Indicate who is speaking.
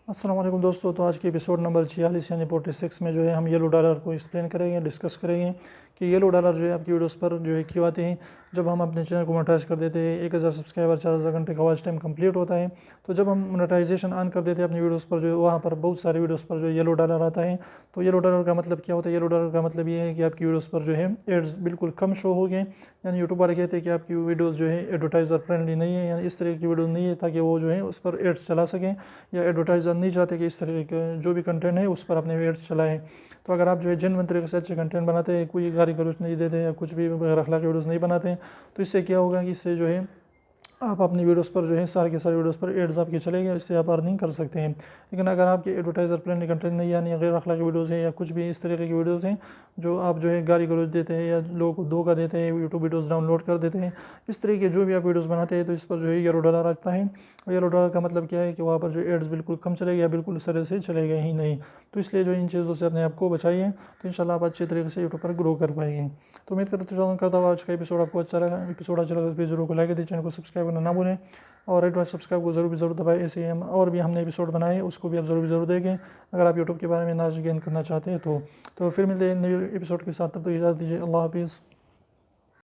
Speaker 1: अस्सलाम वालेकुम दोस्तों। तो आज के एपिसोड नंबर 46 यानी 46 में जो है हम येलो डॉलर को एक्सप्लेन करेंगे, डिस्कस करेंगे कि येलो डॉलर जो है आपकी वीडियोस पर जो है क्यों आते हैं। जब हम अपने चैनल को मोनेटाइज कर देते हैं, 1000 सब्सक्राइबर 4000 घंटे का वॉच टाइम कंप्लीट होता है, तो जब हम मोनेटाइजेशन ऑन कर देते हैं अपनी वीडियोस पर, जो वहाँ पर बहुत सारे वीडियोस पर जो येलो डॉलर आता है। तो येलो डॉलर का मतलब क्या होता है? येलो डॉलर का मतलब ये है कि आपकी वीडियोस पर जो है एड्स बिल्कुल कम शो हो गए, यानी यूट्यूब वाले कहते हैं कि आपकी वीडियोस जो है एडवर्टाइज़र फ्रेंडली नहीं है, यानी इस तरह की वीडियो नहीं है ताकि वो जो है उस पर एड्स चला सकें, या एडवर्टाइज़र नहीं चाहते कि इस तरह के जो भी कंटेंट है उस पर अपने एड्स चलाएं। तो अगर आप जो है जेन्युइन तरीके से अच्छे कंटेंट बनाते हैं, कोई गाली गलौज नहीं देते या कुछ भी बगैर अखलाक वीडियोस नहीं बनाते हैं, तो इससे क्या होगा कि इससे जो है आप अपनी वीडियोस पर जो है सारे के सारे वीडियोस पर एड्स आपके चलेंगे, इससे आप अर्निंग कर सकते हैं। लेकिन अगर आपके एडवर्टाइज़र फ्रेंडली कंटेंट नहीं, यानी गैर अखलाकी वीडियोस हैं या कुछ भी इस तरीके की वीडियोस हैं जो आप जो है गाली गलौज देते हैं या लोगों को धोखा देते हैं, यूट्यूब वीडियोस डाउनलोड कर देते हैं, इस तरह के जो भी आप वीडियोस बनाते हैं, तो इस पर जो है येलो डॉलर आता है। और येलो डॉलर का मतलब क्या है कि वहाँ पर जो एड्स बिल्कुल कम चलेगा या बिल्कुल इस तरह से चलेगा ही नहीं। तो इसलिए जो इन चीज़ों से अपने आप को बचाइए, तो इंशाल्लाह आप अच्छे तरीके से यूट्यूब पर ग्रो कर पाएंगे। तो उम्मीद करता हूँ आज का एपिसोड आपको अच्छा लगा तो प्लीज़ ज़रूर को लाइक दीजिए, चैनल को सब्सक्राइब करना ना भूलें, और रेड वाइट सब्सक्राइब को ज़रूर दबाएं। ऐसे ही हम और भी हमने एपिसोड बनाए, उसको भी आप ज़रूर देखें अगर आप यूट्यूब के बारे में नॉलेज गेन करना चाहते हैं। तो फिर मिलते हैं नए एपिसोड के साथ, तब तक इजाज़त दीजिए। अल्लाह हाफिज़।